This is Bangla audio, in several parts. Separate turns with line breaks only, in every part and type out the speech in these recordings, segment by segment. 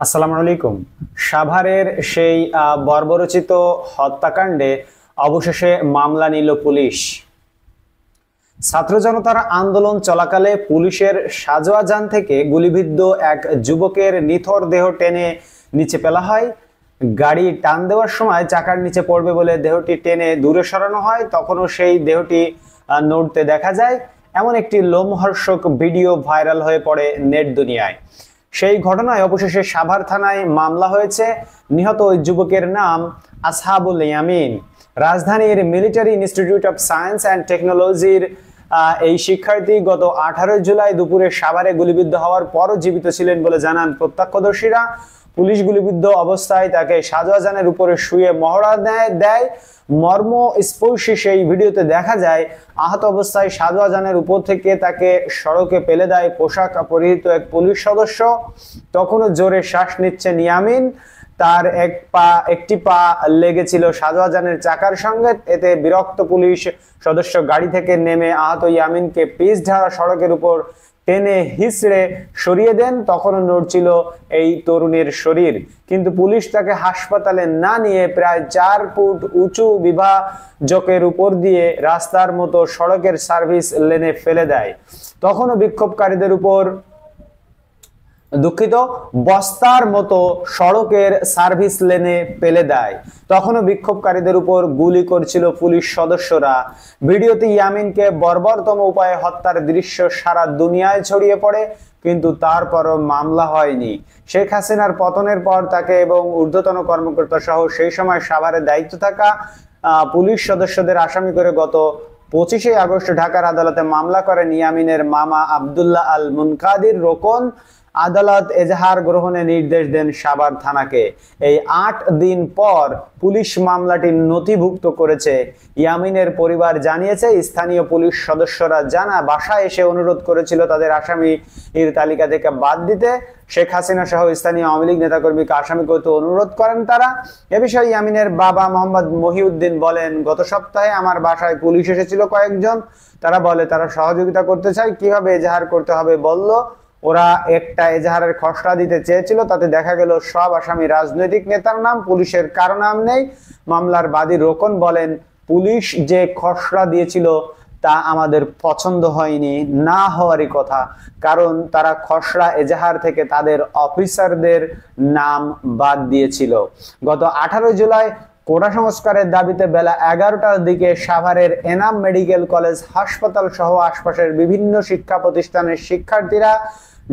আসসালামু আলাইকুম। সাভারের সেই বর্বরচিত হত্যাকাণ্ডে অবশেষে মামলা নিল পুলিশ। ছাত্র জনতার আন্দোলন চলাকালে পুলিশের সাজোয়া যান থেকে গুলিবিদ্ধ এক যুবকের নিথর দেহ টেনে নিচে ফেলা হয়। গাড়ি টান দেওয়ার সময় চাকার নিচে পড়বে বলে দেহটি টেনে দূরে সরানো হয়, তখনও সেই দেহটি নড়তে দেখা যায়। এমন একটি লোমহর্ষক ভিডিও ভাইরাল হয়ে পড়ে নেট দুনিয়ায়। সেই ঘটনায় অবশেষে সাভার থানায় মামলা হয়েছে। নিহত ওই যুবকের নাম আসহাবুল ইয়ামিন। রাজধানীর military institute of science and টেকনোলজির এই শিক্ষার্থী গত 18 জুলাই দুপুরে সাভারে গুলিবিদ্ধ হওয়ার পরও জীবিত ছিলেন বলে জানান প্রত্যক্ষদর্শীরা। পুলিশ গুলিবিদ্ধ অবস্থায় তাকে সাজোয়া যানের উপরে শুয়ে মহড়া দেয়। মর্মস্পর্শী সেই ভিডিওতে দেখা যায় আহত অবস্থায় সাজোয়া যানের উপর থেকে তাকে সড়কে ফেলে দেয় পোশাক পরিহিত এক পুলিশ সদস্য। তখনও জোরে শ্বাস নিচ্ছেন ইয়ামিন। তার একটি পা লেগেছিল সাজোয়া যানের চাকার সঙ্গে। এতে বিরক্ত পুলিশ সদস্য গাড়ি থেকে নেমে আহত ইয়ামিনকে পিচ ঢালা সড়কের উপর টেনে হিঁচড়ে সরিয়ে দেন। তখনও নড়ছিল এই তরুণীর শরীর, কিন্তু পুলিশ তাকে হাসপাতালে না নিয়ে প্রায় 4 ফুট উঁচু বিভাজকের উপর দিয়ে রাস্তার মতো সড়কের সার্ভিস লেনে ফেলে দেয়। তখনও বিক্ষোভকারীদের উপর বস্তার মতো সড়কের সার্ভিস লেনে ফেলে দেয়। তখনও বিক্ষোভকারীদের উপর গুলি করছিল পুলিশ সদস্যরা। ভিডিওতে ইয়ামিনকে বর্বরতম উপায়ে হত্যার দৃশ্য সারা দুনিয়ায় ছড়িয়ে পড়ে, কিন্তু তারপরও মামলা হয়নি। শেখ হাসিনার পতনের পর তাকে এবং ঊর্ধ্বতন কর্মকর্তা সহ সেই সময় সাভারে দায়িত্ব থাকা পুলিশ সদস্যদের আসামি করে গত 25 আগস্ট ঢাকার আদালতে মামলা করেন ইয়ামিনের মামা আব্দুল্লাহ আল মুনকাদির রোকন। আদালত এজাহার গ্রহণের নির্দেশ দেন সাভার থানাকে। এই 8 দিন পর পুলিশ মামলাটি নথিভুক্ত করেছে। ইয়ামিনের পরিবার জানিয়েছে, স্থানীয় পুলিশ সদস্যরা বাসায় এসে অনুরোধ করেছিল তাদের আসামির তালিকা থেকে বাদ দিতে। শেখ হাসিনা সহ স্থানীয় আওয়ামী লীগ নেতাকর্মীকে আসামি করতে অনুরোধ করেন তারা। এ বিষয়ে ইয়ামিনের বাবা মোহাম্মদ মহিউদ্দিন বলেন, গত সপ্তাহে আমার বাসায় পুলিশ এসেছিল কয়েকজন। তারা বলে তারা সহযোগিতা করতে চায়, কিভাবে এজাহার করতে হবে বলল। ওরা একটা এজাহারের খসড়া দিতে চেয়েছিল, তাতে দেখা গেল সব আসামি রাজনৈতিক নেতার নাম, পুলিশের কারো নাম নেই। মামলার বাদী রোকন বলেন, পুলিশ যে খসড়া দিয়েছিল তা আমাদের পছন্দ হয়নি, না হওয়ারই কথা, কারণ তারা খসড়া এজাহার থেকে তাদের অফিসারদের নাম বাদ দিয়েছিল। গত 18 জুলাই কোটা সংস্কারের দাবিতে বেলা 11টার দিকে সাভারের এনাম মেডিকেল কলেজ হাসপাতাল সহ আশপাশের বিভিন্ন শিক্ষা প্রতিষ্ঠানের শিক্ষার্থীরা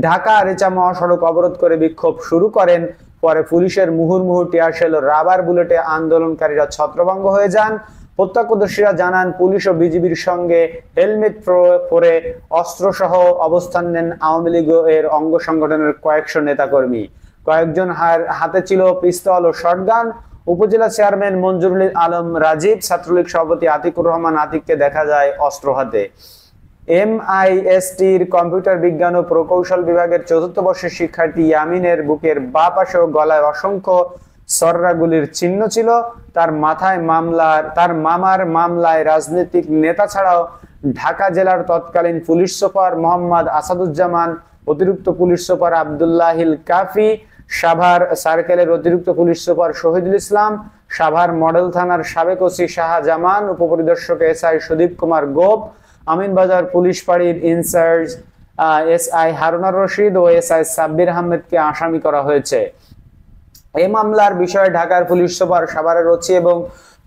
ঢাকা আরিচা মহাসড়ক অবরোধ করে বিক্ষোভ শুরু করেন। পরে পুলিশের মুহুর্মুহু টিয়ারশেল ও রাবার বুলেটে আন্দোলনকারীরা ছত্রভঙ্গ হয়ে যান। প্রত্যক্ষদর্শীরা জানান, পুলিশ ও বিজিবির সঙ্গে হেলমেট পরে অস্ত্রসহ অবস্থান নেন আওয়ামী লীগ এর অঙ্গ সংগঠনের কয়েকশো নেতাকর্মী। কয়েকজন হাতে ছিল পিস্তল ও শটগান। উপজেলা চেয়ারম্যান মঞ্জুরুল আলম রাজীব, ছাত্রলীগ সভাপতি আতিকুর রহমান আতিককে দেখা যায় অস্ত্র হাতে। MISTর কম্পিউটার বিজ্ঞান ও প্রকৌশল বিভাগের 4র্থ বর্ষের শিক্ষার্থী ইয়ামিনের বুকের বাঁ পাশে ও গলায় অসংখ্য সররা গুলির চিহ্ন ছিল। তার মামার মামলায় রাজনৈতিক নেতা ছাড়াও ঢাকা জেলার তৎকালীন পুলিশ সুপার মোহাম্মদ আসাদুজ্জামান, অতিরিক্ত পুলিশ সুপার আব্দুল্লাহিল কাফি, সাভার সার্কেলের অতিরিক্ত police super Shahidul Islam, Savar model থানার সাবেক ওসি শাহজামান, উপপরিদর্শক SI সুদীপ কুমার গোপ, আমিনবাজার পুলিশ ফাঁড়ির ইনচার্জ SI হারুনার রশিদ ও SI সাব্বির আহমেদকে আসামি করা হয়েছে। এই মামলার বিষয়ে ঢাকার পুলিশ সুপার, সাভারের ওসি এবং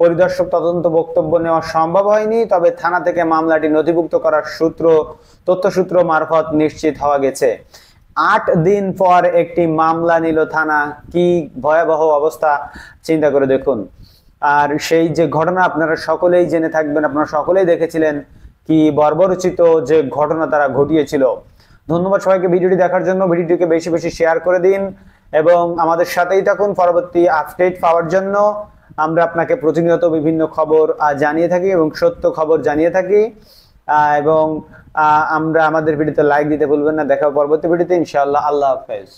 পরিদর্শক তদন্ত বক্তব্য নেওয়া সম্ভব হয়নি। তবে থানা থেকে মামলাটি নথিভুক্ত করার তথ্যসূত্র মারফত নিশ্চিত হওয়া গেছে। 8 দিন পর একটি মামলা নিল থানা। কি ভয়াবহ অবস্থা চিন্তা করে দেখুন। আর সেই যে ঘটনা আপনারা সকলেই জেনে থাকবেন, আপনারা সকলেই দেখেছিলেন কি বর্বরচিত যে ঘটনা তারা ঘটিয়েছিল। ধন্যবাদ সবাইকে ভিডিওটি দেখার জন্য। ভিডিওটিকে বেশি বেশি শেয়ার করে দিন এবং আমাদের সাথেই থাকুন পরবর্তী আপডেট পাওয়ার জন্য। আমরা আপনাকে প্রতিনিয়ত বিভিন্ন খবর জানিয়ে থাকি এবং সত্য খবর জানিয়ে থাকি। এবং আমাদের ভিডিওতে লাইক দিতে ভুলবেন না। দেখা পরবর্তী ভিডিওতে ইনশাআল্লাহ। আল্লাহ হাফেজ।